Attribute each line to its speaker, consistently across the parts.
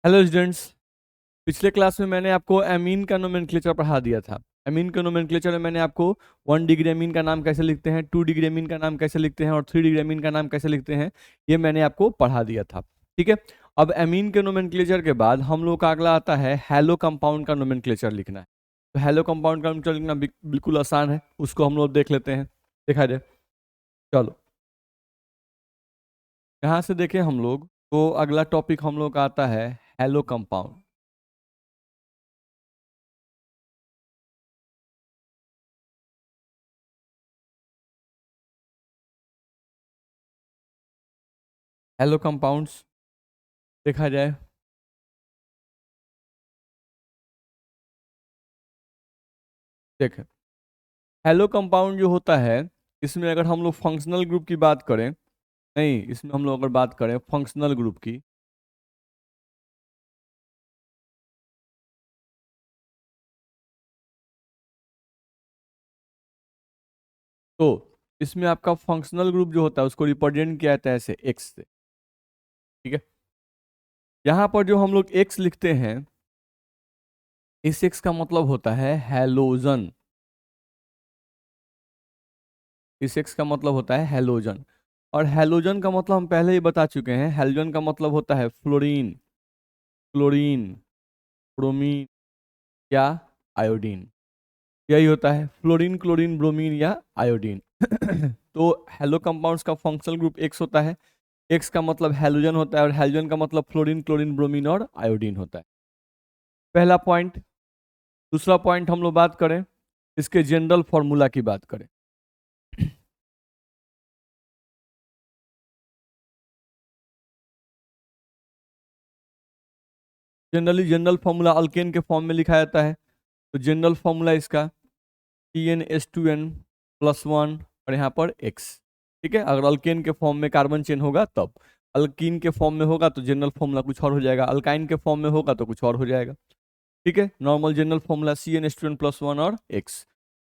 Speaker 1: Hello students. पिछले class में मैंने आपको एमीन का नोमेनक्लेचर पढ़ा दिया था। एमीन के नोमेनक्लेचर में मैंने आपको 1 डिग्री एमीन का नाम कैसे लिखते हैं, 2 डिग्री एमीन का नाम कैसे लिखते हैं और 3 डिग्री एमीन का नाम कैसे लिखते हैं, ये मैंने आपको पढ़ा दिया था। ठीक है। अब एमीन के नोमेनक्लेचर के बाद हम लोग का अगला आता है हैलो कंपाउंड का नोमेनक्लेचर लिखना है। तो हैलो कंपाउंड का नोमेनक्लेचर लिखना बिल्कुल आसान है, उसको हम लोग देख लेते हैं। देखा जाए, चलो यहाँ से देखें हम लोग। तो अगला टॉपिक हम लोग का आता है हैलो कंपाउंड। हेलो कंपाउंड्स देखा जाए, देखें हेलो कंपाउंड जो होता है, इसमें अगर हम लोग फंक्शनल ग्रुप की बात करें, नहीं इसमें हम लोग अगर बात करें फंक्शनल ग्रुप की, तो इसमें आपका फंक्शनल ग्रुप जो होता है उसको रिप्रेजेंट किया जाता है ऐसे एक्स से। ठीक है। यहाँ पर जो हम लोग एक्स लिखते हैं, इस एक्स का मतलब होता है हैलोजन। इस एक्स का मतलब होता है हैलोजन। और हैलोजन का मतलब हम पहले ही बता चुके हैं, हैलोजन का मतलब होता है फ्लोरीन, क्लोरीन, ब्रोमीन या आयोडीन। यही होता है फ्लोरीन, क्लोरीन, ब्रोमीन या आयोडीन। तो हेलो कंपाउंड्स का फंक्शनल ग्रुप एक्स होता है। एक्स का मतलब हैलोजन होता है और हैलोजन का मतलब फ्लोरीन, क्लोरीन, ब्रोमीन और आयोडीन होता है। पहला पॉइंट। दूसरा पॉइंट हम लोग बात करें इसके जनरल फॉर्मूला की बात करें। जनरली जनरल फॉर्मूला अल्केन के फॉर्म में लिखा जाता है। तो जनरल फॉर्मूला इसका CnH2n+1 और यहाँ पर X। ठीक है। अगर अल्केन के फॉर्म में कार्बन चेन होगा तब, अल्कीन के फॉर्म में होगा तो जनरल फॉर्मूला कुछ और हो जाएगा, अल्काइन के फॉर्म में होगा तो कुछ और हो जाएगा। ठीक है। नॉर्मल जनरल फॉर्मूला CnH2n+1 और X।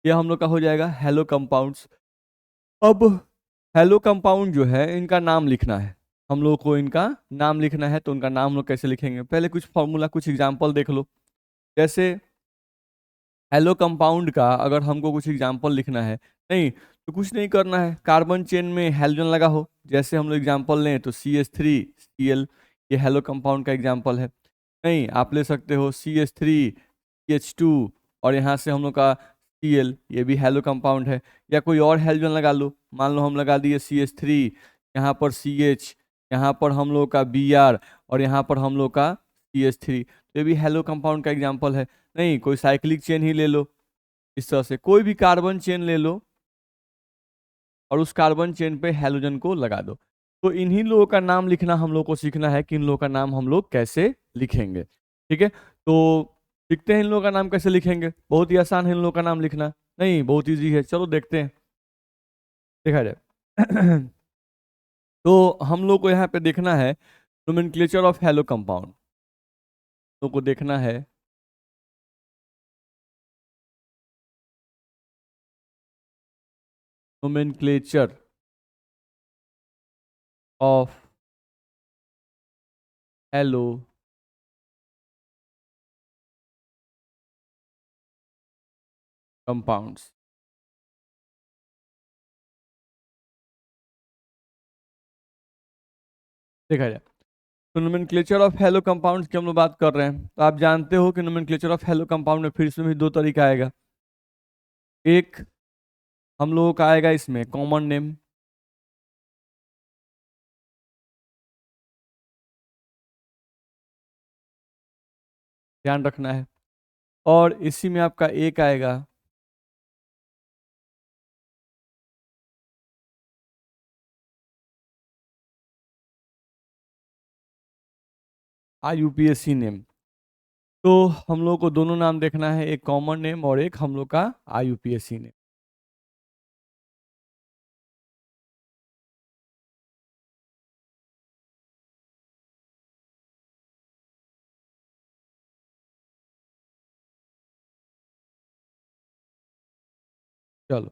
Speaker 1: ये हम लोग का हो जाएगा हेलो कंपाउंड्स। अब हेलो कंपाउंड जो है इनका नाम लिखना है, हम लोग को इनका नाम लिखना है। तो उनका नाम हम लोग कैसे लिखेंगे, पहले कुछ फॉर्मूला कुछ एग्जांपल देख लो। जैसे हेलो कंपाउंड का अगर हमको कुछ एग्जांपल लिखना है, नहीं तो कुछ नहीं करना है, कार्बन चेन में हेलोजन लगा हो, जैसे हम लोग एग्जांपल लें तो CH3Cl, ये हेलो कंपाउंड का एग्जांपल है। नहीं आप ले सकते हो CH3CH2 और यहाँ से हम लोग का Cl, ये भी हेलो कंपाउंड है। या कोई और हेलोजन लगा लो, मान लो हम लगा दिए CH3, यहाँ पर CH, यहाँ पर हम लोग का Br और यहाँ पर हम लोग का CH3, तो ये भी हेलो कंपाउंड का एग्जांपल है। नहीं कोई साइक्लिक चेन ही ले लो, इस तरह से कोई भी कार्बन चेन ले लो और उस कार्बन चेन पे हैलोजन को लगा दो। तो इन्हीं लोगों का नाम लिखना हम लोग को सीखना है कि इन लोगों का नाम हम लोग कैसे लिखेंगे। ठीक है। तो सीखते हैं इन लोगों का नाम कैसे लिखेंगे। बहुत ही आसान है इन लोगों का नाम लिखना, नहीं बहुत इजी है, चलो देखते हैं, देखा जाए। तो हम लोग को यहाँ पे देखना है नोमेनक्लेचर ऑफ हेलो कंपाउंड, लोग को देखना है नोमेनक्लेचर ऑफ हेलो कंपाउंड्स। देखा जाए, तो नोमेनक्लेचर ऑफ हेलो कंपाउंड्स की हम लोग बात कर रहे हैं, तो आप जानते हो कि नोमेनक्लेचर ऑफ हेलो कंपाउंड में फिर इसमें भी दो तरीका आएगा। एक हम लोगों का आएगा इसमें कॉमन नेम, ध्यान रखना है। और इसी में आपका एक आएगा IUPAC नेम। तो हम लोग को दोनों नाम देखना है, एक कॉमन नेम और एक हम लोग का IUPAC नेम। चलो,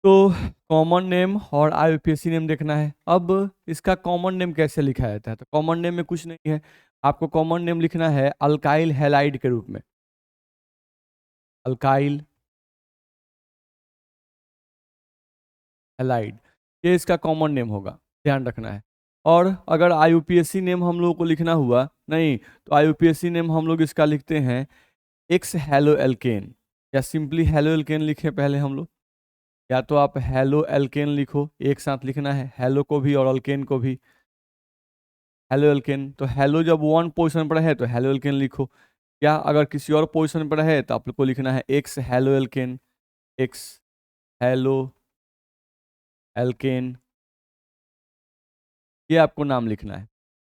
Speaker 1: तो कॉमन नेम और आईयूपीएसी नेम देखना है। अब इसका कॉमन नेम कैसे लिखा जाता है, तो कॉमन नेम में कुछ नहीं है, आपको कॉमन नेम लिखना है अल्काइल हैलाइड के रूप में। अल्काइल हैलाइड, ये इसका कॉमन नेम होगा, ध्यान रखना है। और अगर आईयूपीएसी नेम हम लोगों को लिखना हुआ नहीं, तो आईयूपीएसी नेम हम लोग इसका लिखते हैं एक्स हेलो एल्केन, या सिंपली हेलो एल्केन लिखे पहले हम लोग, या तो आप हेलो एल्केन लिखो, एक साथ लिखना है हेलो को भी और अल्केन को भी। हेलो एल्केन, तो हेलो जब वन पोजीशन पर है तो हेलो एल्केन लिखो, या अगर किसी और पोजीशन पर है तो आप लोग को लिखना है x halo alkane, x halo alkane, ये आपको नाम लिखना है।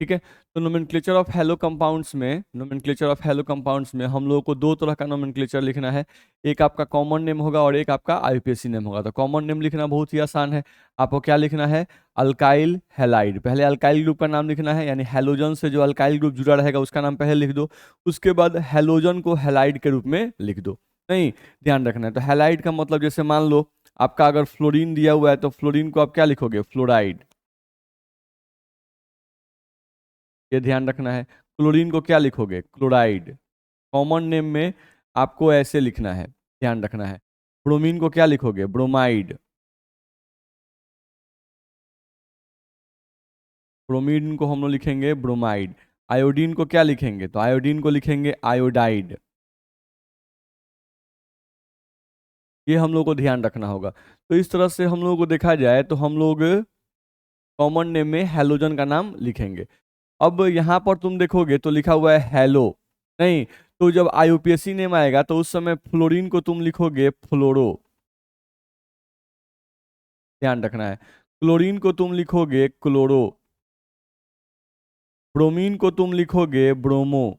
Speaker 1: ठीक है, तो नोमेनक्लेचर ऑफ हेलो कंपाउंड्स में, नोमेनक्लेचर ऑफ हेलो कंपाउंड्स में हम लोगों को दो तरह का नोमेनक्लेचर लिखना है, एक आपका कॉमन नेम होगा और एक आपका आईयूपीएसी नेम होगा। तो कॉमन नेम लिखना बहुत ही आसान है, आपको क्या लिखना है, अल्काइल हैलाइड, पहले अल्काइल ग्रुप का नाम लिखना है, यानी हैलोजन से जो अल्काइल ग्रुप जुड़ा रहेगा उसका नाम पहले लिख दो, उसके बाद हैलोजन को हैलाइड के रूप में लिख दो। नहीं, ध्यान रखना है, तो हैलाइड का मतलब जैसे मान लो आपका अगर फ्लोरीन दिया हुआ है तो फ्लोरीन को आप क्या लिखोगे, फ्लोराइड, ये ध्यान रखना है। क्लोरीन को क्या लिखोगे, क्लोराइड। कॉमन नेम में आपको ऐसे लिखना है, ध्यान रखना है। ब्रोमीन को क्या लिखोगे, ब्रोमाइड। ब्रोमीन को हम लोग लिखेंगे ब्रोमाइड। आयोडीन को क्या लिखेंगे, तो आयोडीन को लिखेंगे आयोडाइड। ये हम लोग को ध्यान रखना होगा। तो इस तरह से हम लोग को देखा जाए तो हम लोग कॉमन नेम में हैलोजन का नाम लिखेंगे। अब यहाँ पर तुम देखोगे तो लिखा हुआ है हेलो, नहीं, तो जब आईयूपीएसी नेम आएगा तो उस समय फ्लोरीन को तुम लिखोगे फ्लोरो, ध्यान रखना है। क्लोरीन को तुम लिखोगे क्लोरो, ब्रोमीन को तुम लिखोगे ब्रोमो,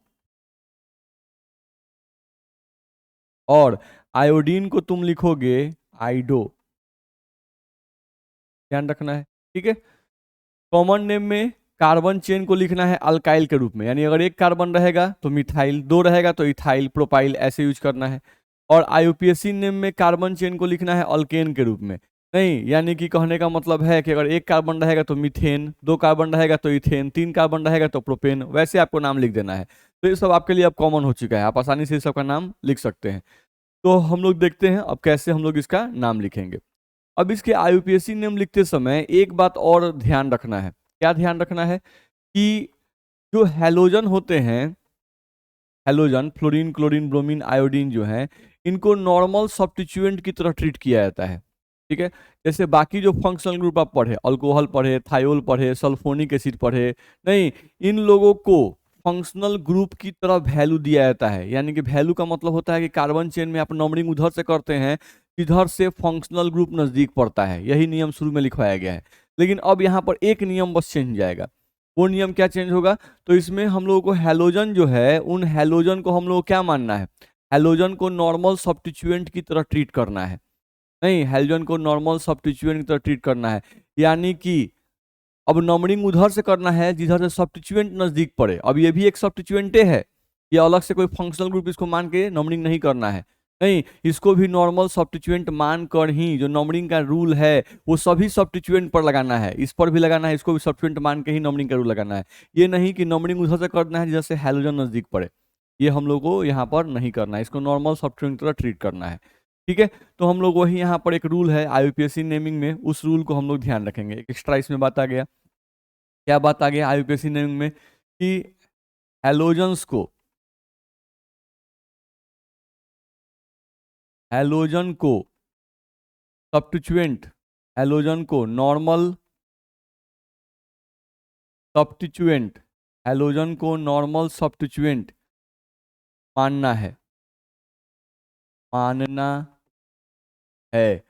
Speaker 1: और आयोडीन को तुम लिखोगे आइडो, ध्यान रखना है। ठीक है, कॉमन नेम में कार्बन चेन को लिखना है अल्काइल के रूप में, यानी अगर एक कार्बन रहेगा तो मिथाइल, दो रहेगा तो इथाइल प्रोपाइल, ऐसे यूज करना है। और आईयूपीएसी नेम में कार्बन चेन को लिखना है अल्केन के रूप में। नहीं, यानी कि कहने का मतलब है कि अगर एक कार्बन रहेगा तो मीथेन, दो कार्बन रहेगा तो इथेन, तीन कार्बन रहेगा तो प्रोपेन, वैसे आपको नाम लिख देना है। तो ये सब आपके लिए अब कॉमन हो चुका है, आप आसानी से इस सब का नाम लिख सकते हैं। तो हम लोग देखते हैं अब कैसे हम लोग इसका नाम लिखेंगे। अब इसके आईयूपीएसी नेम लिखते समय एक बात और ध्यान रखना है, क्या ध्यान रखना है, कि जो हैलोजन होते हैं, halogen fluorine chlorine bromine iodine जो है, इनको नॉर्मल सब्स्टिट्यूएंट की तरह ट्रीट किया जाता है। ठीक है, जैसे बाकी जो फंक्शनल ग्रुप आप पढ़े, अल्कोहल पढ़े, थायोल पढ़े, सल्फोनिक एसिड पढ़े, नहीं, इन लोगों को फंक्शनल ग्रुप की तरह वैल्यू दिया जाता है। यानी कि वैल्यू का मतलब होता है कि कार्बन चेन में आप नंबरिंग उधर से करते हैं, इधर से फंक्शनल ग्रुप नजदीक पड़ता है, यही नियम शुरू में लिखवाया गया है। लेकिन अब यहाँ पर एक नियम बस चेंज जाएगा, वो नियम क्या चेंज होगा, तो इसमें हम लोगों को हैलोजन जो है, उन हैलोजन को हम लोग को क्या मानना है, हैलोजन को नॉर्मल सब्स्टिट्यूएंट की तरह ट्रीट करना है। नहीं, हैलोजन को नॉर्मल सब्स्टिट्यूएंट की तरह ट्रीट करना है, यानी कि अब नंबरिंग उधर से करना है जिधर से सब्स्टिट्यूएंट नजदीक पड़े। अब ये भी एक सब्स्टिट्यूएंटे है, ये अलग से कोई फंक्शनल ग्रुप इसको मान के नंबरिंग नहीं करना है। नहीं, इसको भी नॉर्मल सब्स्टिट्यूएंट मान कर ही, जो नंबरिंग का रूल है वो सभी सब्स्टिट्यूएंट पर लगाना है, इस पर भी लगाना है, इसको भी सब्स्टिट्यूएंट मान के ही नंबरिंग का रूल लगाना है। ये नहीं कि नंबरिंग उधर से करना है जिधर से हैलोजन नजदीक पड़े, ये हम लोग को यहाँ पर नहीं करना है, इसको नॉर्मल सब्स्टिट्यूएंट की तरह ट्रीट करना है। ठीक है, तो हम लोग वही यहाँ पर एक रूल है आईयूपीएसी नेमिंग में, उस रूल को हम लोग ध्यान रखेंगे। एक एक्स्ट्रा इसमें बात आ गया, क्या बात आ गया आईयूपीएसी नेमिंग में, कि हैलोजन्स को, हैलोजन को सब्स्टिट्यूएंट, हैलोजन को नॉर्मल सब्स्टिट्यूएंट, हैलोजन को नॉर्मल सब्स्टिट्यूएंट मानना है, मानना है,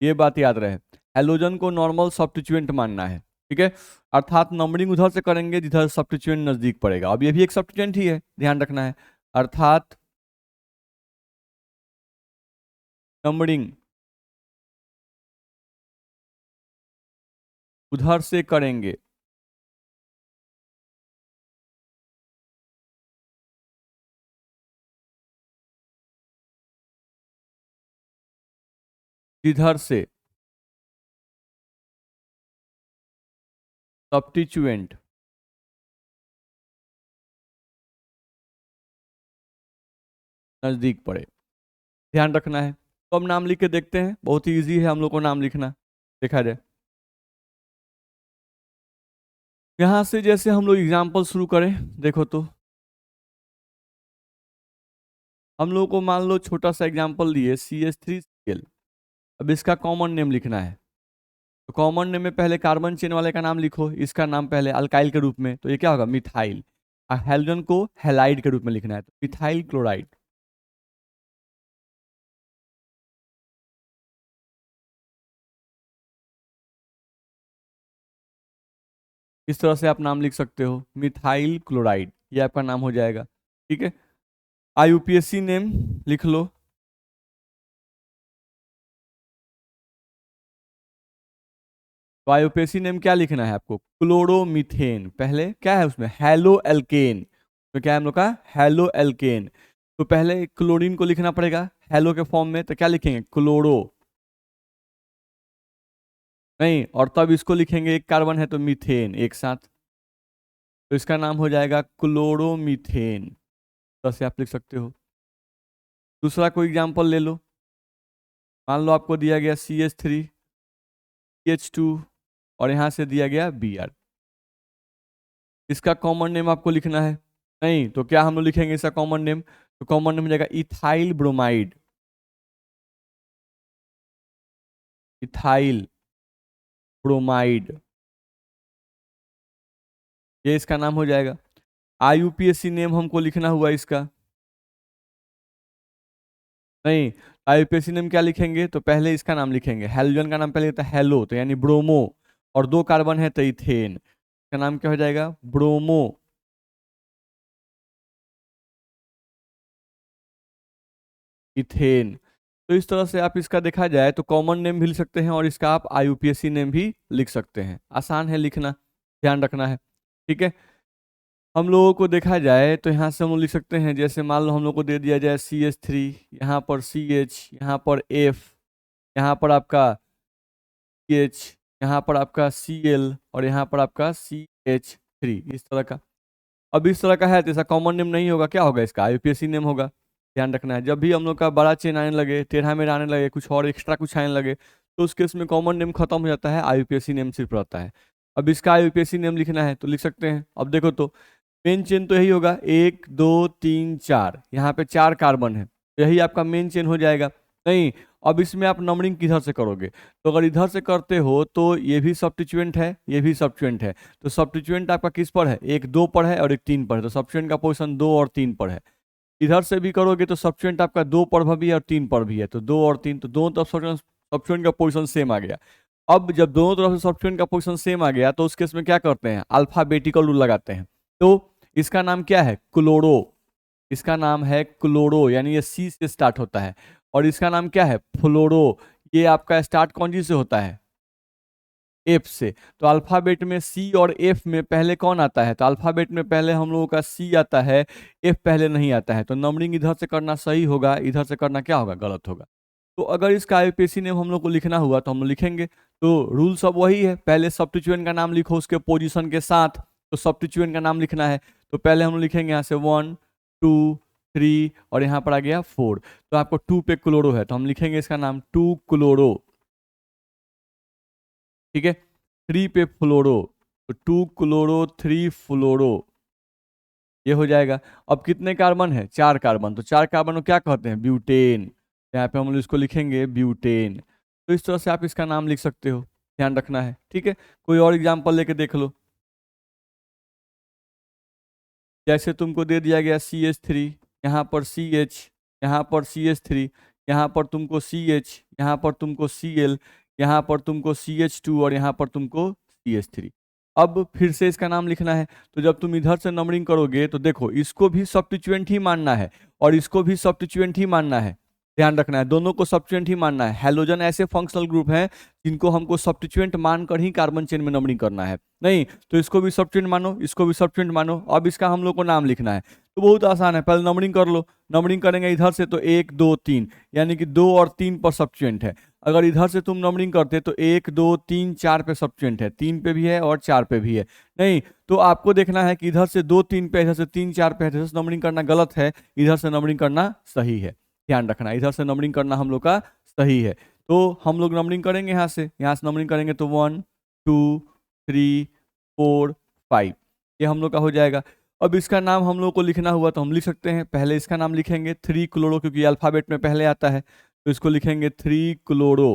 Speaker 1: ये बात याद रहे, हैलोजन को नॉर्मल सब्स्टिट्यूएंट मानना है। ठीक है, अर्थात नंबरिंग उधर से करेंगे जिधर सब्स्टिट्यूएंट नजदीक पड़ेगा। अब ये भी एक सब्स्टिट्यूएंट ही है, ध्यान रखना है, अर्थात नंबरिंग उधर से करेंगे जिधर से सब्स्टिट्यूएंट, नजदीक पड़े, ध्यान रखना है। तो अब नाम लिख के देखते हैं, बहुत ही इजी है हम लोग को नाम लिखना, देखा जाए। यहां से जैसे हम लोग एग्जाम्पल शुरू करें, देखो तो हम लोग को मान लो छोटा सा एग्जाम्पल दिए CH3Cl। अब इसका कॉमन नेम लिखना है, तो कॉमन नेम में पहले कार्बन चेन वाले का नाम लिखो, इसका नाम पहले अल्काइल के रूप में, तो ये क्या होगा, मिथाइल। और हेलोजन को हेलाइड के रूप में लिखना है, तो मिथाइल क्लोराइड। इस तरह से आप नाम लिख सकते हो, मिथाइल क्लोराइड, ये आपका नाम हो जाएगा। ठीक है, IUPAC नेम लिख लो। तो IUPAC नेम क्या लिखना है आपको, क्लोरोमीथेन। पहले क्या है उसमें, हेलो एल्केन, तो क्या है हम लोग का, हेलो एल्केन। तो पहले क्लोरीन को लिखना पड़ेगा हेलो के फॉर्म में, तो क्या लिखेंगे, क्लोरो, नहीं, और तब इसको लिखेंगे, एक कार्बन है तो मीथेन एक साथ, तो इसका नाम हो जाएगा क्लोरोमीथेन। तो ऐसे आप लिख सकते हो। दूसरा कोई एग्जांपल ले लो, मान लो आपको दिया गया CH3, CH2 और यहाँ से दिया गया Br। इसका कॉमन नेम आपको लिखना है, नहीं तो क्या हम लोग लिखेंगे इसका कॉमन नेम, तो कॉमन नेम हो जाएगा इथाइल ब्रोमाइड, इथाइल ब्रोमाइड, ये इसका नाम हो जाएगा। IUPAC नेम हमको लिखना हुआ इसका, नहीं, IUPAC नेम क्या लिखेंगे, तो पहले इसका नाम लिखेंगे, हेलोजन का नाम पहले होता है हेलो, तो यानी ब्रोमो, और दो कार्बन है तो इथेन, इसका नाम क्या हो जाएगा, ब्रोमो, इथेन। तो इस तरह से आप इसका देखा जाए तो कॉमन नेम भी लिख सकते हैं, और इसका आप IUPAC नेम भी लिख सकते हैं, आसान है लिखना, ध्यान रखना है। ठीक है, हम लोगों को देखा जाए तो यहाँ से हम लोग लिख सकते हैं, जैसे मान लो हम लोग को दे दिया जाए CH3, यहाँ पर CH, यहाँ पर F, यहाँ पर आपका CH, यहाँ पर आपका Cl, और यहाँ पर आपका CH3, इस तरह का। अब इस तरह का है तो इसका कॉमन नेम नहीं होगा, क्या होगा, इसका IUPAC नेम होगा। ध्यान रखना है, जब भी हम लोग का बड़ा चेन आने लगे, टेढ़ा मेढ़ा आने लगे, कुछ और एक्स्ट्रा कुछ आने लगे, तो उस केस में कॉमन नेम खत्म हो जाता है, IUPAC नेम सिर्फ रहता है। अब इसका IUPAC नेम लिखना है तो लिख सकते हैं। अब देखो तो मेन चेन तो यही होगा, 1 2 3 4, यहाँ पे 4 कार्बन है, तो यही आपका मेन चेन हो जाएगा। नहीं, अब इसमें आप नंबरिंग किधर से करोगे, तो अगर इधर से करते हो तो ये भी सब्स्टिट्यूएंट है, ये भी सब्स्टिट्यूएंट है, तो सब्स्टिट्यूएंट आपका किस पर है, एक 2 पर है और एक 3 पर है, तो सब्स्टिट्यूएंट का पोजीशन 2 और 3 पर है। इधर से भी करोगे तो सब्स्टिट्यूएंट आपका 2 पर भी है और 3 पर भी है, तो 2 और 3, तो दोनों तरफ सब्स्टिट्यूएंट का पोजीशन सेम आ गया। अब जब दोनों तरफ से सब्स्टिट्यूएंट का पोजीशन सेम आ गया तो उस केस में क्या करते हैं, अल्फाबेटिकल रूल लगाते हैं। तो इसका नाम क्या है, क्लोरो, इसका नाम है क्लोरो, यानी ये C से स्टार्ट होता है, और इसका नाम क्या है, फ्लोरो, ये आपका स्टार्ट कौन सी से होता है, F से। तो अल्फाबेट में C और F में पहले कौन आता है, तो अल्फाबेट में पहले हम लोगों का C आता है, F पहले नहीं आता है, तो नंबरिंग इधर से करना सही होगा, इधर से करना क्या होगा, गलत होगा। तो अगर इसका IUPAC नेम हम लोग को लिखना हुआ तो हम लोग लिखेंगे, तो रूल सब वही है, पहले सब्स्टिट्यूएंट का नाम लिखो उसके पोजीशन के साथ, तो सब्स्टिट्यूएंट का नाम लिखना है, तो पहले हम लोग लिखेंगे यहाँ से 1 2 3 और यहाँ पर आ गया 4, तो आपको 2 पे क्लोरो है तो हम लिखेंगे इसका नाम 2 क्लोरो। ठीक है, 3 पे फ्लोरो, तो 2 क्लोरो 3 फ्लोरो, ये हो जाएगा। अब कितने कार्बन है, 4 कार्बन, तो 4 कार्बन को क्या कहते हैं, ब्यूटेन, यहाँ पे हम लोग इसको लिखेंगे ब्यूटेन। तो इस तरह से आप इसका नाम लिख सकते हो, ध्यान रखना है। ठीक है, कोई और एग्जांपल लेके देख लो, जैसे तुमको दे दिया गया CH3, यहाँ पर CH, यहाँ पर CH3, यहाँ पर तुमको CH, यहाँ पर तुमको Cl, यहाँ पर तुमको CH2 और यहाँ पर तुमको CH3। अब फिर से इसका नाम लिखना है, तो जब तुम इधर से नंबरिंग करोगे तो देखो इसको भी सब्स्टिट्यूएंट ही मानना है और इसको भी सब्स्टिट्यूएंट ही मानना है, ध्यान रखना है, दोनों को सब्स्टिट्यूएंट ही मानना है। हेलोजन ऐसे फंक्शनल ग्रुप हैं जिनको हमको सब्स्टिट्यूएंट मानकर ही कार्बन चेन में नंबरिंग करना है, नहीं, तो इसको भी सब्स्टिट्यूएंट मानो, इसको भी सब्स्टिट्यूएंट मानो। अब इसका हम लोग को नाम लिखना है, तो बहुत आसान है, पहले नंबरिंग कर लो। नंबरिंग करेंगे इधर से तो 1 2 3, यानी कि 2 और 3 पर सब्स्टिट्यूएंट है। अगर इधर से तुम नंबरिंग करते तो 1 2 3 4 पे सब्स्टिट्यूएंट है, 3 पे भी है और 4 पे भी है। नहीं, तो आपको देखना है कि इधर से 2 3 पे, इधर से 3 4 पे है, इधर से नंबरिंग करना गलत है, इधर से नंबरिंग करना सही है। ध्यान रखना, इधर से नंबरिंग करना हम लोग का सही है। तो हम लोग नंबरिंग करेंगे यहाँ से नंबरिंग करेंगे तो 1 2 3 4 5, ये हम लोग का हो जाएगा। अब इसका नाम हम लोग को लिखना हुआ तो हम लिख सकते हैं। पहले इसका नाम लिखेंगे 3 क्लोरो, क्योंकि अल्फाबेट में पहले आता है, तो इसको लिखेंगे 3 क्लोरो,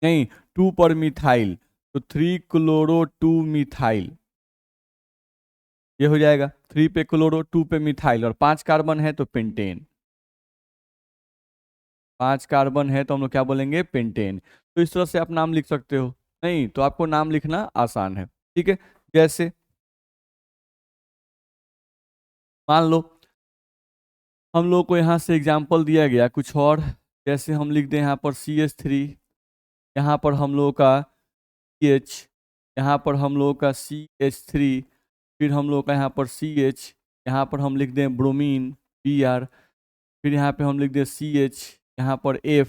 Speaker 1: नहीं 2 पर मिथाइल, तो 3 क्लोरो 2 मिथाइल, ये हो जाएगा। 3 पे क्लोरो, 2 पे मिथाइल, और 5 कार्बन है तो पेंटेन। 5 कार्बन है तो हम लोग क्या बोलेंगे, पेंटेन। तो इस तरह से आप नाम लिख सकते हो। नहीं तो आपको नाम लिखना आसान है, ठीक है। जैसे मान लो हम लोग को यहाँ से एग्जाम्पल दिया गया कुछ और, जैसे हम लिख दें यहाँ पर CH3, यहाँ पर हम लोग का CH, यहाँ पर हम लोग का CH3, फिर हम लोग का यहाँ पर CH, यहाँ पर हम लिख दें ब्रोमीन Br, फिर यहाँ पे हम लिख दें CH, यहाँ पर F,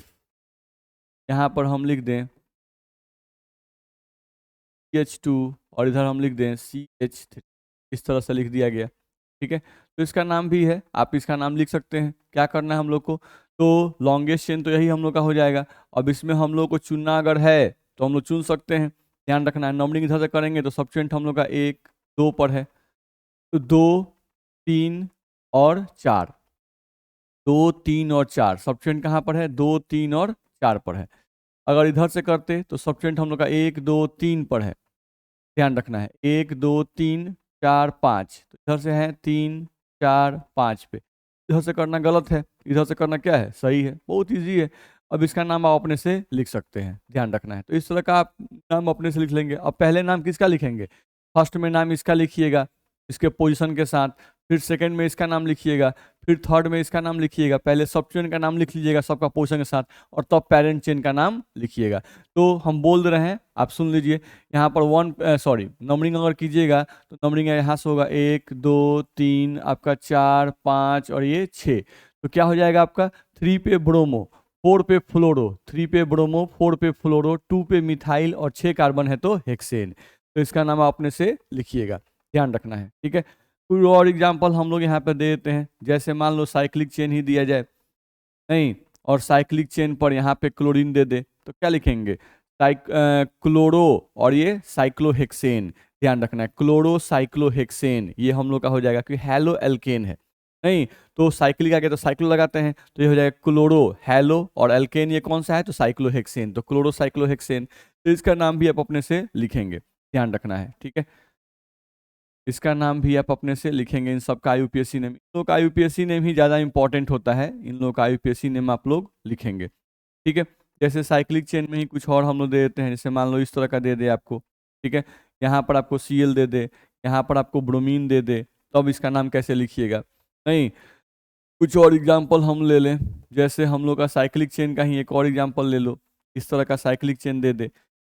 Speaker 1: यहाँ पर हम लिख दें CH2, और इधर हम लिख दें CH3। इस तरह से लिख दिया गया, ठीक है। तो इसका नाम भी है, आप इसका नाम लिख सकते हैं। क्या करना है हम लोग को, तो लॉन्गेस्ट चेन तो यही हम लोग का हो जाएगा। अब इसमें हम लोग को चुनना अगर है तो हम लोग चुन सकते हैं। ध्यान रखना है, नंबरिंग इधर से करेंगे तो सब्स्टिट्यूएंट हम लोग का 1 2 पर है, तो 2 3 और 4, 2 3 और 4 सब्स्टिट्यूएंट कहाँ पर है, 2 3 और 4 पर है। अगर इधर से करते तो सब्स्टिट्यूएंट हम लोग का 1 2 3 पर है। ध्यान रखना है, 1 2 3 4 5, तो इधर से है 3 4 5 पे। इधर से करना गलत है, इधर से करना क्या है, सही है, बहुत इजी है। अब इसका नाम आप अपने से लिख सकते हैं, ध्यान रखना है। तो इस तरह का आप नाम अपने से लिख लेंगे। अब पहले नाम किसका लिखेंगे, फर्स्ट में नाम इसका लिखिएगा इसके पोजीशन के साथ, फिर सेकंड में इसका नाम लिखिएगा, फिर थर्ड में इसका नाम लिखिएगा। पहले सब चेन का नाम लिख लीजिएगा सबका पोजीशन के साथ, और तब पेरेंट चेन का नाम लिखिएगा। तो हम बोल दे रहे हैं, आप सुन लीजिए। यहाँ पर नंबरिंग अगर कीजिएगा तो नंबरिंग यहाँ से होगा 1 2 3 आपका 4 5 और ये 6। तो क्या हो जाएगा आपका, 3 पे ब्रोमो, 4 पे फ्लोरो, 3 पे ब्रोमो 4 पे फ्लोरो, 2 पे मिथाइल और 6 कार्बन है तो हेक्सेन। तो इसका नाम आप अपने से लिखिएगा, ध्यान रखना है, ठीक है। कोई और एग्जाम्पल हम लोग यहाँ पे दे देते हैं। जैसे मान लो साइक्लिक चेन ही दिया जाए, नहीं, और साइक्लिक चेन पर यहाँ पे क्लोरीन दे दे, तो क्या लिखेंगे, क्लोरो और ये साइक्लोहेक्सेन। ध्यान रखना है, क्लोरो साइक्लोहेक्सेन, ये हम लोग का हो जाएगा क्योंकि हैलो एल्केन है। नहीं, तो साइक्लिक आ गया तो साइक्लो लगाते हैं, तो ये हो जाएगा क्लोरो हैलो, और एल्केन ये कौन सा है, तो साइक्लोहेक्सेन, तो क्लोरो साइक्लोहेक्सेन। तो इसका नाम भी आप अपने से लिखेंगे, ध्यान रखना है, ठीक है। इसका नाम भी आप अपने से लिखेंगे। इन सब का IUPAC नेम, इन लोग का IUPAC नेम ही ज़्यादा इंपॉर्टेंट होता है, इन लोग का IUPAC नेम आप लोग लिखेंगे, ठीक है। जैसे साइक्लिक चेन में ही कुछ और हम लोग दे देते हैं, जैसे मान लो इस तरह का दे दे आपको, ठीक है। यहाँ पर आपको Cl दे दे, यहाँ पर आपको ब्रोमीन दे दे, तो अब इसका नाम कैसे लिखिएगा। नहीं, कुछ और एग्जाम्पल हम ले लें, जैसे हम लोग का साइक्लिक चेन का ही एक और एग्जाम्पल ले लो। इस तरह का साइक्लिक चेन दे दे,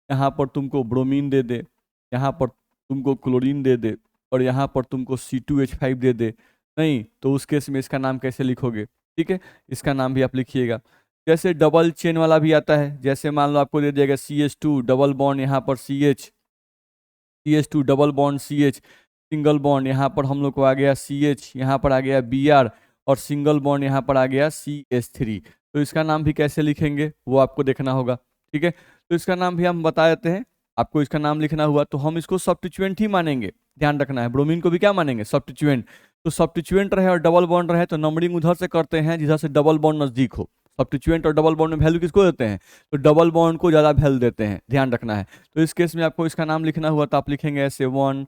Speaker 1: यहाँ पर तुमको ब्रोमीन दे दे, यहाँ पर तुमको क्लोरीन दे दे, और यहाँ पर तुमको C2H5 दे दे। नहीं, तो उस केस में इसका नाम कैसे लिखोगे, ठीक है, इसका नाम भी आप लिखिएगा। जैसे डबल चेन वाला भी आता है, जैसे मान लो आपको दे दिएगा CH2 डबल बॉन्ड, यहाँ पर CH, CH2 double bond CH, single bond, यहाँ पर हम लोग को आ गया CH, यहाँ पर आ गया Br, और सिंगल बॉन्ड यहाँ पर आ गया CH3। तो इसका नाम भी कैसे लिखेंगे वो आपको देखना होगा, ठीक है। तो इसका नाम भी हम बता देते हैं। आपको इसका नाम लिखना हुआ तो हम इसको सब्स्टिट्यूएंट ही मानेंगे, ध्यान रखना है। ब्रोमीन को भी क्या मानेंगे, सब्स्टिट्यूएंट। तो सब्स्टिट्यूएंट रहे और डबल बॉन्ड रहे तो नंबरिंग उधर से करते हैं जिधर से डबल बॉन्ड नजदीक हो। सब्स्टिट्यूएंट और डबल बॉन्ड में वैल्यू किसको देते हैं, तो डबल बॉन्ड को ज़्यादा वैल्यू देते हैं, ध्यान रखना है। तो इस केस में आपको इसका नाम लिखना हुआ तो आप लिखेंगे ऐसे 1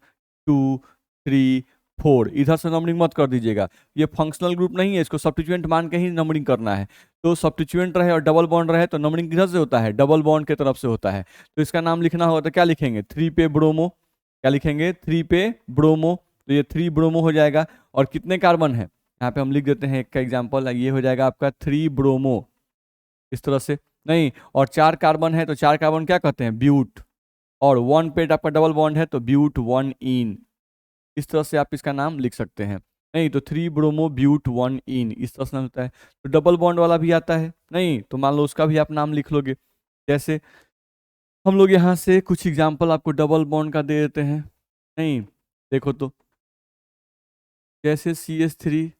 Speaker 1: 2 3 4, इधर से नंबरिंग मत कर दीजिएगा, ये फंक्शनल ग्रुप नहीं है, इसको सब्स्टिट्यूएंट मान के ही नंबरिंग करना है। तो सब्स्टिट्यूएंट रहे और डबल बॉन्ड रहे तो नंबरिंग किधर से होता है, डबल बॉन्ड के तरफ से होता है। तो इसका नाम लिखना होगा तो क्या लिखेंगे, 3 पे ब्रोमो, क्या लिखेंगे, 3 पे ब्रोमो, तो ये 3 ब्रोमो हो जाएगा। और कितने कार्बन है, यहाँ पे हम लिख देते हैं एक का एग्जाम्पल, ये हो जाएगा आपका 3 ब्रोमो, इस तरह से। नहीं, और 4 कार्बन है तो 4 कार्बन क्या कहते हैं, ब्यूट, और 1 पेट आपका डबल बॉन्ड है तो ब्यूट 1 इन, इस तरह से आप इसका नाम लिख सकते हैं। नहीं तो 3 ब्रोमो ब्यूट 1 इन, इस तरह से नाम होता है। तो डबल बॉन्ड वाला भी आता है, नहीं तो मान लो उसका भी आप नाम लिख लोगे। जैसे हम लोग यहाँ से कुछ एग्जाम्पल आपको डबल बॉन्ड का दे देते हैं। नहीं देखो तो, जैसे CH3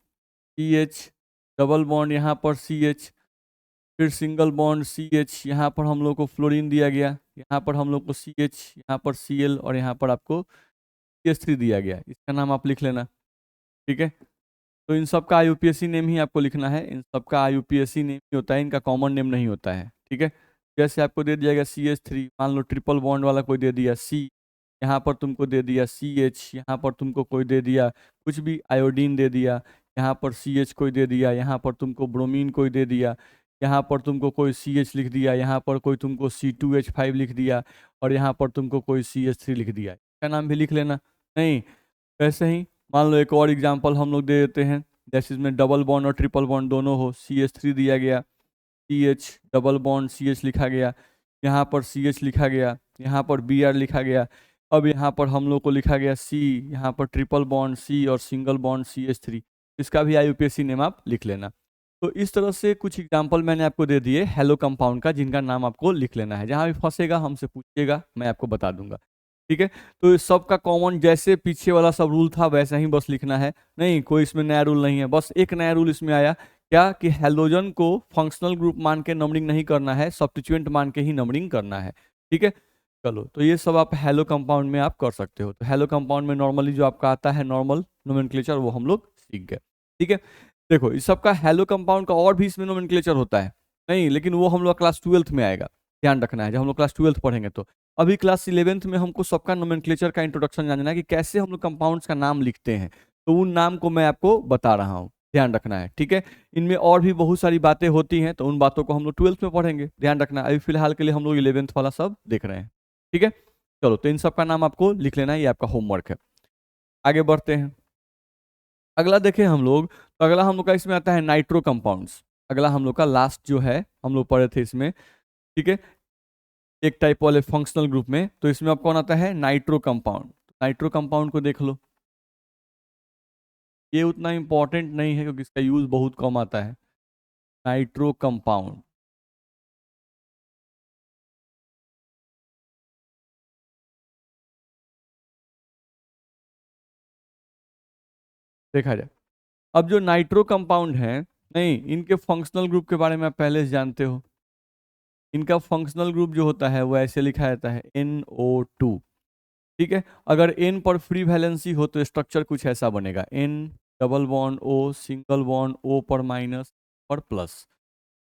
Speaker 1: CH, डबल बॉन्ड यहाँ पर CH, फिर सिंगल बॉन्ड CH, यहाँ पर हम लोग को फ्लोरीन दिया गया, यहाँ पर हम लोग को CH, यहाँ पर Cl और यहाँ पर आपको CH3 दिया गया। इसका नाम आप लिख लेना, ठीक है। तो इन सब का IUPAC नेम ही आपको लिखना है, इन सब का IUPAC नेम ही होता है, इनका कॉमन नेम नहीं होता है, ठीक है। जैसे आपको दे दिया गया CH3, मान लो ट्रिपल बॉन्ड वाला कोई दे दिया C, यहाँ पर तुमको दे दिया CH, यहाँ पर तुमको कोई दे दिया कुछ भी आयोडीन दे दिया, यहाँ पर CH कोई दे दिया, यहाँ पर तुमको ब्रोमीन कोई दे दिया, यहाँ पर तुमको कोई CH लिख दिया, यहाँ पर कोई तुमको C2H5 लिख दिया, और यहाँ पर तुमको कोई CH3 लिख दिया, इसका नाम भी लिख लेना। नहीं वैसे ही मान लो एक और एग्जांपल हम लोग दे देते हैं, जैसे इसमें डबल बॉन्ड और ट्रिपल बॉन्ड दोनों हो, CH3 दिया गया, CH डबल बॉन्ड CH लिखा गया, यहाँ पर CH लिखा गया, यहाँ पर Br लिखा गया, अब यहाँ पर हम लोग को लिखा गया C, यहाँ पर ट्रिपल बॉन्ड C और सिंगल बॉन्ड CH3, इसका भी IUPAC नेम आप लिख लेना। तो इस तरह से कुछ एग्जाम्पल मैंने आपको दे दिए हेलो कंपाउंड का, जिनका नाम आपको लिख लेना है। जहाँ भी फंसेगा हमसे पूछिएगा, मैं आपको बता दूंगा, ठीक है। तो इस सब का कॉमन जैसे पीछे वाला सब रूल था वैसा ही बस लिखना है, नहीं कोई इसमें नया रूल नहीं है। बस एक नया रूल इसमें आया, क्या कि हेलोजन को फंक्शनल ग्रुप मान के नंबरिंग नहीं करना है, सब्स्टिट्यूएंट मान के ही नंबरिंग करना है, ठीक है। चलो तो ये सब आप हेलो कंपाउंड में आप कर सकते हो। तो हेलो कंपाउंड में नॉर्मली जो आपका आता है नॉर्मल नोमेनक्लेचर, वो हम लोग सीख गए, ठीक है। देखो इस सब का हेलो कंपाउंड का और भी इसमें नोमेनक्लेचर होता है, नहीं लेकिन वो हम लोग क्लास 12th में आएगा, ध्यान रखना है, जब हम लोग क्लास 12th पढ़ेंगे। तो अभी क्लास 11th में हमको सबका नोमेनक्लेचर का इंट्रोडक्शन जानना है कि कैसे हम लोग कंपाउंड्स का नाम लिखते हैं, तो उन नाम को मैं आपको बता रहा हूँ, ध्यान रखना है, ठीक है। इनमें और भी बहुत सारी बातें होती हैं, तो उन बातों को हम लोग 12th में पढ़ेंगे, ध्यान रखना है। अभी फिलहाल के लिए हम लोग 11th वाला सब देख रहे हैं, ठीक है। चलो तो इन सब का नाम आपको लिख लेना है, ये आपका होमवर्क है। आगे बढ़ते हैं, अगला देखें हम लोग, तो अगला हम लोग का इसमें आता है नाइट्रो कंपाउंड्स। अगला हम लोग का लास्ट जो है हम लोग पढ़े थे इसमें, ठीक है, एक टाइप वाले फंक्शनल ग्रुप में। तो इसमें अब कौन आता है, नाइट्रो कंपाउंड। नाइट्रो कंपाउंड को देख लो, ये उतना इंपॉर्टेंट नहीं है क्योंकि इसका यूज बहुत कम आता है। नाइट्रो कंपाउंड देखा जाए, अब जो नाइट्रो कंपाउंड है, नहीं इनके फंक्शनल ग्रुप के बारे में आप पहले से जानते हो। इनका फंक्शनल ग्रुप जो होता है वो ऐसे लिखा जाता है NO2, ठीक है। अगर N पर फ्री वैलेंसी हो तो स्ट्रक्चर कुछ ऐसा बनेगा, N double bond O single bond O पर माइनस पर प्लस,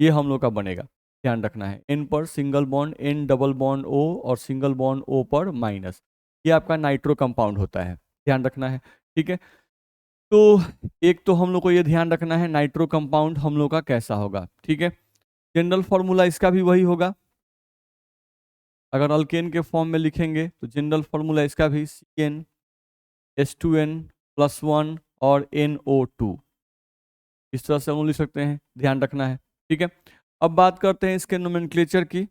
Speaker 1: ये हम लोग का बनेगा, ध्यान रखना है। N पर single bond N double bond O और सिंगल बॉन्ड O पर माइनस, ये आपका नाइट्रो कंपाउंड होता है, ध्यान रखना है, ठीक है। तो एक तो हम लोग को ये ध्यान रखना है नाइट्रो कंपाउंड हम लोग का कैसा होगा, ठीक है। जनरल फॉर्मूला इसका भी वही होगा, अगर अल्केन के फॉर्म में लिखेंगे तो जनरल फॉर्मूला इसका भी CnH2n+1 और NO2, इस तरह से हम लिख सकते हैं, ध्यान रखना है, ठीक है। अब बात करते हैं इसके नोमेनक्लेचर की।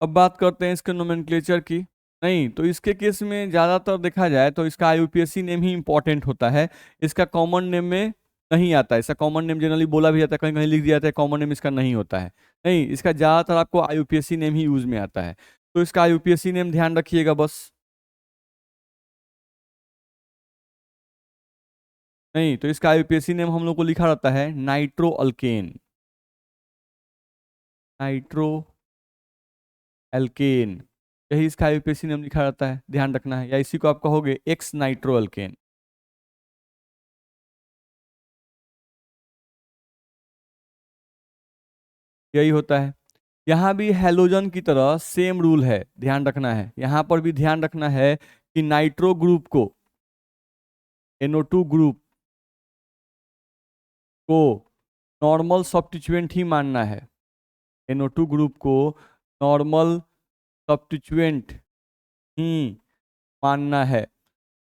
Speaker 1: अब बात करते हैं इसके नोमेनक्लेचर की। नहीं तो इसके केस में ज़्यादातर देखा जाए तो इसका IUPAC नेम ही इंपॉर्टेंट होता है, इसका कॉमन नेम में नहीं आता है। इसका कॉमन नेम जनरली बोला भी जाता है, कहीं कहीं लिख दिया जाता है, कॉमन नेम इसका नहीं होता है। नहीं, इसका ज़्यादातर आपको IUPAC नेम ही यूज में आता है, तो इसका IUPAC नेम ध्यान रखिएगा बस। नहीं तो इसका IUPAC नेम हम लोग को लिखा रहता है नाइट्रो अल्केन, नाइट्रो एल्केन, यही इसका IUPAC नेम लिखा रहता है, ध्यान रखना है। या इसी को आप कहोगे एक्स नाइट्रो अल्केन, यही होता है। यहाँ भी हेलोजन की तरह सेम रूल है, ध्यान रखना है। यहाँ पर भी ध्यान रखना है कि नाइट्रो ग्रुप को, NO2 ग्रुप को नॉर्मल सब्स्टिट्यूएंट ही मानना है, NO2 ग्रुप को नॉर्मल सब्स्टिट्यूएंट ही मानना है।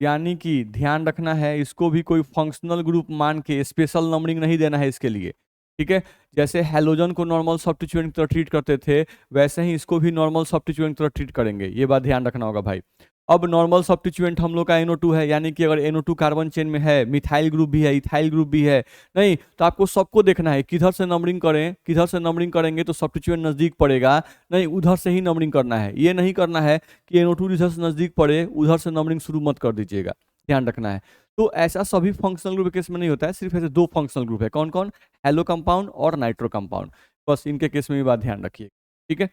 Speaker 1: यानी कि ध्यान रखना है, इसको भी कोई फंक्शनल ग्रुप मान के स्पेशल नंबरिंग नहीं देना है इसके लिए। ठीक है, जैसे हैलोजन को नॉर्मल सब्स्टिट्यूएंट की तरह ट्रीट करते थे, वैसे ही इसको भी नॉर्मल सब्स्टिट्यूएंट की तरह ट्रीट करेंगे, ये बात ध्यान रखना होगा भाई। अब नॉर्मल सब्स्टिट्यूएंट हम लोग का NO2 है, यानी कि अगर NO2 कार्बन चेन में है, मिथाइल ग्रुप भी है, इथाइल ग्रुप भी है, नहीं तो आपको सबको देखना है किधर से नंबरिंग करें, किधर से नंबरिंग करेंगे तो सब्स्टिट्यूएंट नजदीक पड़ेगा, नहीं उधर से ही नंबरिंग करना है। ये नहीं करना है कि NO2 इधर से नजदीक पड़े उधर से नंबरिंग शुरू मत कर दीजिएगा, ध्यान रखना है। तो ऐसा सभी फंक्शनल ग्रुप के केस में नहीं होता है, सिर्फ ऐसे दो फंक्शनल ग्रुप है, कौन कौन, हेलो कंपाउंड और नाइट्रो कंपाउंड, बस इनके केस में भी बात ध्यान रखिए। ठीक है,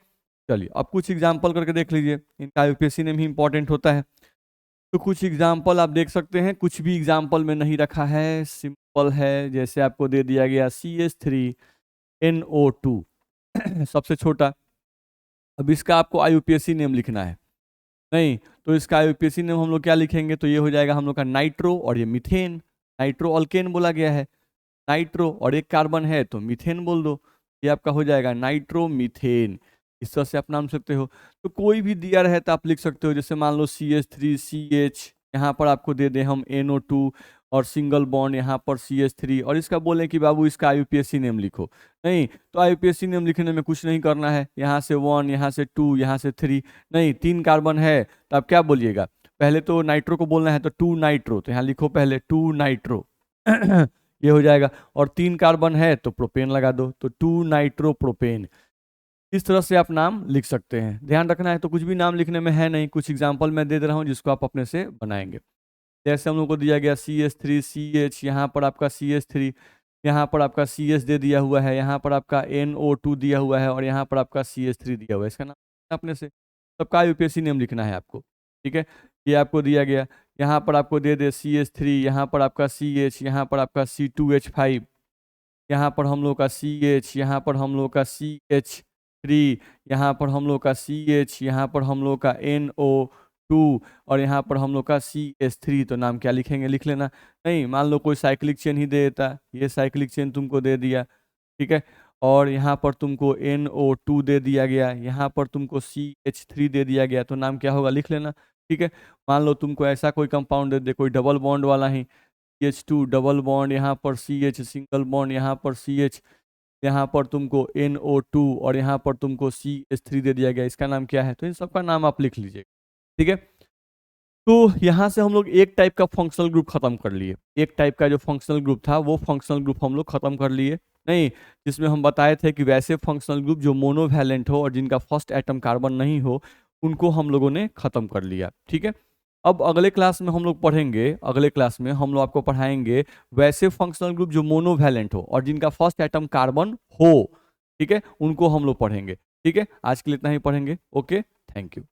Speaker 1: चलिए अब कुछ एग्जाम्पल करके देख लीजिए, इनका यूपीएससी में भी इंपॉर्टेंट होता है। तो कुछ एग्जाम्पल आप देख सकते हैं, कुछ भी एग्जाम्पल में नहीं रखा है, सिंपल है, जैसे आपको दे दिया गया CH3NO2 सबसे छोटा। अब इसका आपको IUPAC नेम लिखना है, नहीं तो इसका IUPAC नेम हम लोग क्या लिखेंगे, तो ये हो जाएगा हम लोग का नाइट्रो, और ये मीथेन, नाइट्रो अल्केन बोला गया है, नाइट्रो और एक कार्बन है तो मीथेन बोल दो, ये आपका हो जाएगा नाइट्रो मीथेन, इस तरह से आप नाम सकते हो। तो कोई भी दिया रहे तो आप लिख सकते हो, जैसे मान लो CH3CH, यहाँ पर आपको दे दें हम NO2 और सिंगल बॉन्ड यहाँ पर CH3, और इसका बोलें कि बाबू इसका IUPAC नेम लिखो, नहीं तो IUPAC नेम लिखने में कुछ नहीं करना है, यहाँ से 1, यहाँ से 2, यहाँ से 3, नहीं 3 कार्बन है तो आप क्या बोलिएगा, पहले तो नाइट्रो को बोलना है तो 2 नाइट्रो, तो यहाँ लिखो पहले 2 नाइट्रो ये हो जाएगा, और 3 कार्बन है तो प्रोपेन लगा दो, तो 2 नाइट्रो प्रोपेन, इस तरह से आप नाम लिख सकते हैं। ध्यान रखना है, तो कुछ भी नाम लिखने में है नहीं, कुछ एग्जाम्पल मैं दे रहा हूँ जिसको आप अपने से बनाएंगे। जैसे हम लोग को दिया गया CH3CH, यहाँ पर आपका CH3, यहाँ पर आपका CH दे दिया हुआ है, यहाँ पर आपका NO2 दिया हुआ है, और यहाँ पर आपका CH3 दिया हुआ है, इसका नाम अपने से सबका IUPAC नेम लिखना है आपको। ठीक है, ये आपको दिया गया, यहाँ पर आपको दे दे CH3, यहाँ पर आपका CH, यहाँ पर आपका C2H5, यहाँ पर हम लोग का CH, यहाँ पर हम लोग का CH3, यहाँ पर हम लोग का CH, यहाँ पर हम लोग का NO2, और यहाँ पर हम लोग का CH3, तो नाम क्या लिखेंगे लिख लेना। नहीं मान लो कोई साइक्लिक चेन ही दे देता, ये साइक्लिक चेन तुमको दे दिया, ठीक है, और यहाँ पर तुमको NO2 दे दिया गया, यहाँ पर तुमको CH3 दे दिया गया, तो नाम क्या होगा लिख लेना। ठीक है, मान लो तुमको ऐसा कोई कंपाउंड दे दे, कोई डबल बॉन्ड वाला ही, CH2 डबल बॉन्ड, यहाँ पर CH सिंगल बॉन्ड, यहाँ पर CH, यहाँ पर तुमको NO2, और यहाँ पर तुमको CH3 दे दिया गया, इसका नाम क्या है, तो इन सबका नाम आप लिख लीजिए। ठीक है, तो यहाँ से हम लोग एक टाइप का फंक्शनल ग्रुप खत्म कर लिए, एक टाइप का जो फंक्शनल ग्रुप था वो फंक्शनल ग्रुप हम लोग खत्म कर लिए, नहीं जिसमें हम बताए थे कि वैसे फंक्शनल ग्रुप जो मोनोवैलेंट हो और जिनका फर्स्ट एटम कार्बन नहीं हो, उनको हम लोगों ने खत्म कर लिया। ठीक है, अब अगले क्लास में हम लोग पढ़ेंगे, अगले क्लास में हम लोग आपको पढ़ाएंगे वैसे फंक्शनल ग्रुप जो मोनोवैलेंट हो और जिनका फर्स्ट एटम कार्बन हो, ठीक है, उनको हम लोग पढ़ेंगे। ठीक है, आज के लिए इतना ही पढ़ेंगे। Okay, thank you.